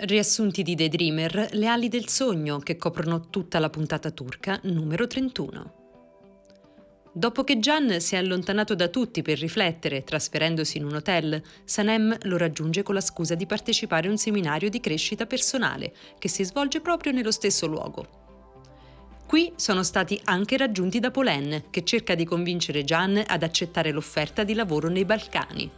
Riassunti di Daydreamer, le ali del sogno che coprono tutta la puntata turca numero 31. Dopo che Can si è allontanato da tutti per riflettere, trasferendosi in un hotel, Sanem lo raggiunge con la scusa di partecipare a un seminario di crescita personale che si svolge proprio nello stesso luogo. Qui sono stati anche raggiunti da Polen, che cerca di convincere Can ad accettare l'offerta di lavoro nei Balcani.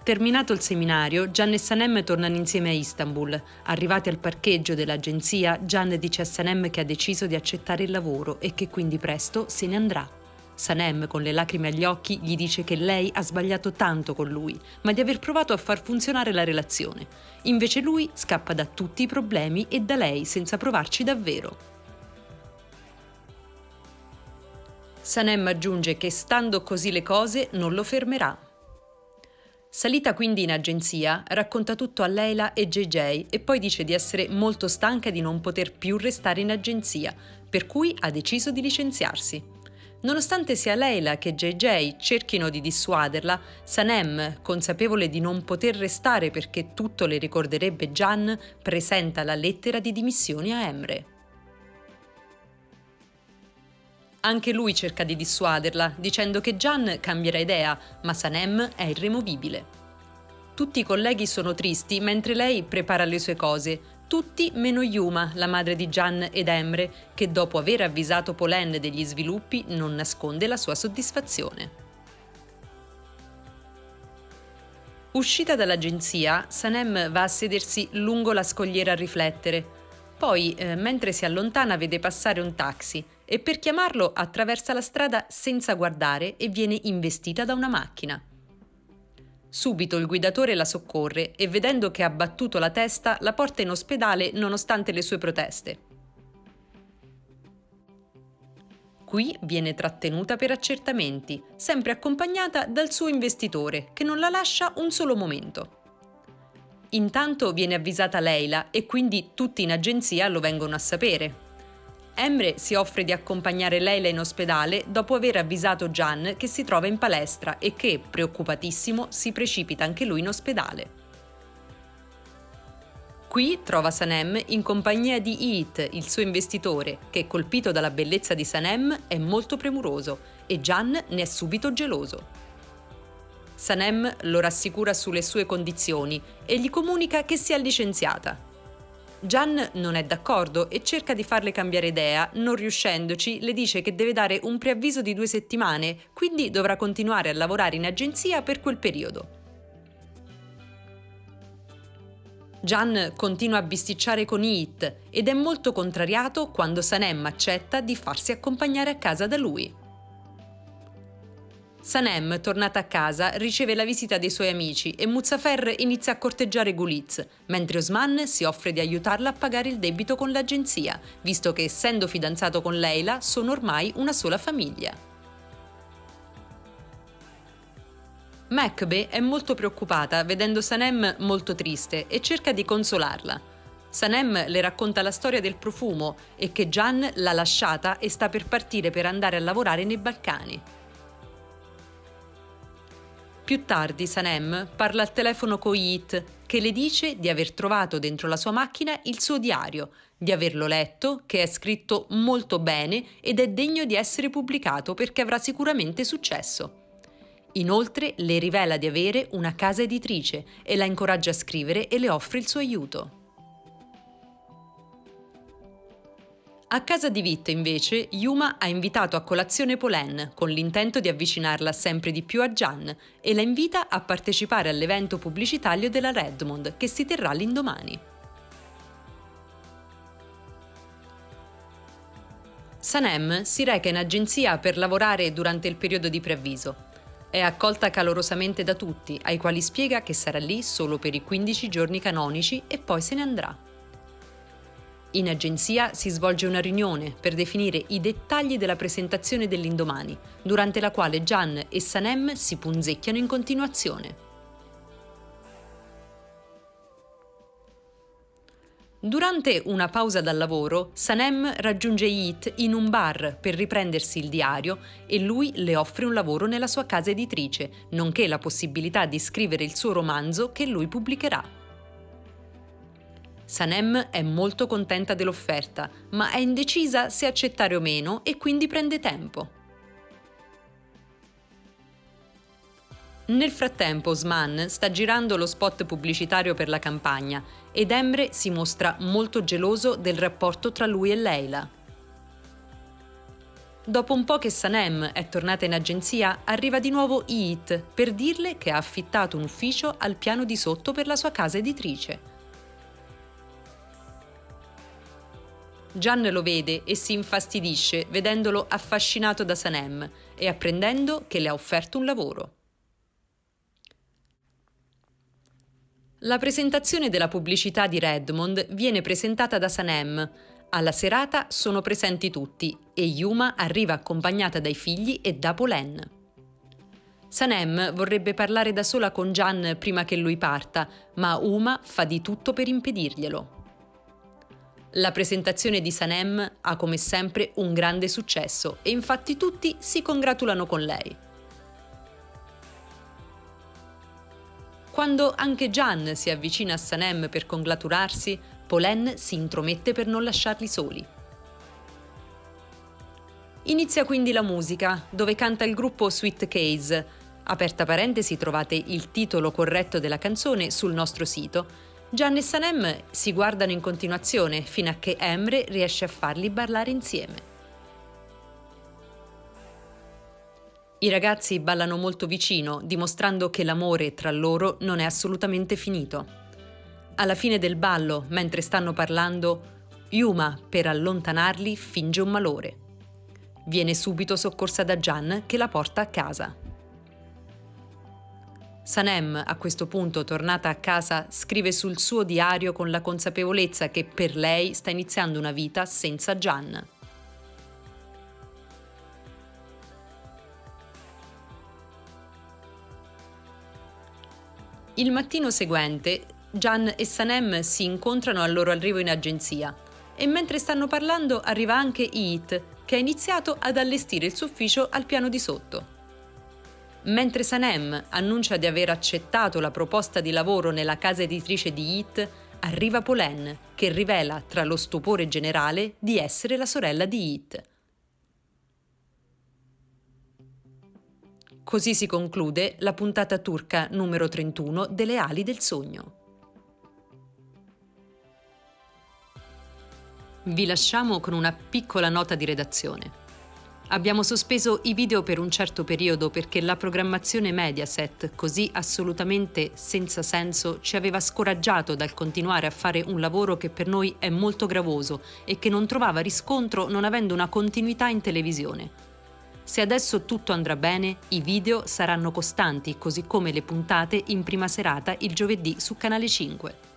Terminato il seminario, Can e Sanem tornano insieme a Istanbul. Arrivati al parcheggio dell'agenzia, Can dice a Sanem che ha deciso di accettare il lavoro e che quindi presto se ne andrà. Sanem, con le lacrime agli occhi, gli dice che lei ha sbagliato tanto con lui, ma di aver provato a far funzionare la relazione. Invece lui scappa da tutti i problemi e da lei senza provarci davvero. Sanem aggiunge che stando così le cose non lo fermerà. Salita quindi in agenzia, racconta tutto a Leila e JJ e poi dice di essere molto stanca e di non poter più restare in agenzia, per cui ha deciso di licenziarsi. Nonostante sia Leila che JJ cerchino di dissuaderla, Sanem, consapevole di non poter restare perché tutto le ricorderebbe Can, presenta la lettera di dimissioni a Emre. Anche lui cerca di dissuaderla, dicendo che Can cambierà idea, ma Sanem è irremovibile. Tutti i colleghi sono tristi mentre lei prepara le sue cose, tutti meno Yuma, la madre di Can ed Emre, che dopo aver avvisato Polen degli sviluppi non nasconde la sua soddisfazione. Uscita dall'agenzia, Sanem va a sedersi lungo la scogliera a riflettere. Poi, mentre si allontana, vede passare un taxi e per chiamarlo attraversa la strada senza guardare e viene investita da una macchina. Subito il guidatore la soccorre e vedendo che ha battuto la testa la porta in ospedale nonostante le sue proteste. Qui viene trattenuta per accertamenti, sempre accompagnata dal suo investitore, che non la lascia un solo momento. Intanto viene avvisata Leila e quindi tutti in agenzia lo vengono a sapere. Emre si offre di accompagnare Leila in ospedale dopo aver avvisato Can che si trova in palestra e che, preoccupatissimo, si precipita anche lui in ospedale. Qui trova Sanem in compagnia di Yiğit, il suo investitore, che, colpito dalla bellezza di Sanem, è molto premuroso e Can ne è subito geloso. Sanem lo rassicura sulle sue condizioni e gli comunica che si è licenziata. Can non è d'accordo e cerca di farle cambiare idea, non riuscendoci le dice che deve dare un preavviso di 2 settimane, quindi dovrà continuare a lavorare in agenzia per quel periodo. Can continua a bisticciare con Yiğit ed è molto contrariato quando Sanem accetta di farsi accompagnare a casa da lui. Sanem, tornata a casa, riceve la visita dei suoi amici e Muzaffer inizia a corteggiare Guliz, mentre Osman si offre di aiutarla a pagare il debito con l'agenzia, visto che, essendo fidanzato con Leila, sono ormai una sola famiglia. Mekbe è molto preoccupata vedendo Sanem molto triste e cerca di consolarla. Sanem le racconta la storia del profumo e che Can l'ha lasciata e sta per partire per andare a lavorare nei Balcani. Più tardi Sanem parla al telefono con Yiğit, che le dice di aver trovato dentro la sua macchina il suo diario, di averlo letto, che è scritto molto bene ed è degno di essere pubblicato perché avrà sicuramente successo. Inoltre le rivela di avere una casa editrice e la incoraggia a scrivere e le offre il suo aiuto. A casa di Vit, invece, Yuma ha invitato a colazione Polen con l'intento di avvicinarla sempre di più a Can e la invita a partecipare all'evento pubblicitario della Redmond che si terrà l'indomani. Sanem si reca in agenzia per lavorare durante il periodo di preavviso. È accolta calorosamente da tutti, ai quali spiega che sarà lì solo per i 15 giorni canonici e poi se ne andrà. In agenzia si svolge una riunione per definire i dettagli della presentazione dell'indomani, durante la quale Can e Sanem si punzecchiano in continuazione. Durante una pausa dal lavoro, Sanem raggiunge Yiğit in un bar per riprendersi il diario e lui le offre un lavoro nella sua casa editrice, nonché la possibilità di scrivere il suo romanzo che lui pubblicherà. Sanem è molto contenta dell'offerta, ma è indecisa se accettare o meno e quindi prende tempo. Nel frattempo Osman sta girando lo spot pubblicitario per la campagna ed Emre si mostra molto geloso del rapporto tra lui e Leila. Dopo un po' che Sanem è tornata in agenzia, arriva di nuovo Yiğit per dirle che ha affittato un ufficio al piano di sotto per la sua casa editrice. Can lo vede e si infastidisce vedendolo affascinato da Sanem e apprendendo che le ha offerto un lavoro. La presentazione della pubblicità di Redmond viene presentata da Sanem. Alla serata sono presenti tutti e Yuma arriva accompagnata dai figli e da Polen. Sanem vorrebbe parlare da sola con Can prima che lui parta, ma Uma fa di tutto per impedirglielo. La presentazione di Sanem ha come sempre un grande successo e infatti tutti si congratulano con lei. Quando anche Can si avvicina a Sanem per congratularsi, Polen si intromette per non lasciarli soli. Inizia quindi la musica, dove canta il gruppo Sweet Case. Aperta parentesi, trovate il titolo corretto della canzone sul nostro sito. Can e Sanem si guardano in continuazione fino a che Emre riesce a farli ballare insieme. I ragazzi ballano molto vicino, dimostrando che l'amore tra loro non è assolutamente finito. Alla fine del ballo, mentre stanno parlando, Yuma, per allontanarli, finge un malore. Viene subito soccorsa da Can, che la porta a casa. Sanem, a questo punto tornata a casa, scrive sul suo diario con la consapevolezza che per lei sta iniziando una vita senza Can. Il mattino seguente, Can e Sanem si incontrano al loro arrivo in agenzia e mentre stanno parlando arriva anche Yiğit, che ha iniziato ad allestire il suo ufficio al piano di sotto. Mentre Sanem annuncia di aver accettato la proposta di lavoro nella casa editrice di Yiğit, arriva Polen, che rivela tra lo stupore generale di essere la sorella di Yiğit. Così si conclude la puntata turca numero 31 delle Ali del Sogno. Vi lasciamo con una piccola nota di redazione. Abbiamo sospeso i video per un certo periodo perché la programmazione Mediaset, così assolutamente senza senso, ci aveva scoraggiato dal continuare a fare un lavoro che per noi è molto gravoso e che non trovava riscontro non avendo una continuità in televisione. Se adesso tutto andrà bene, i video saranno costanti, così come le puntate in prima serata il giovedì su Canale 5.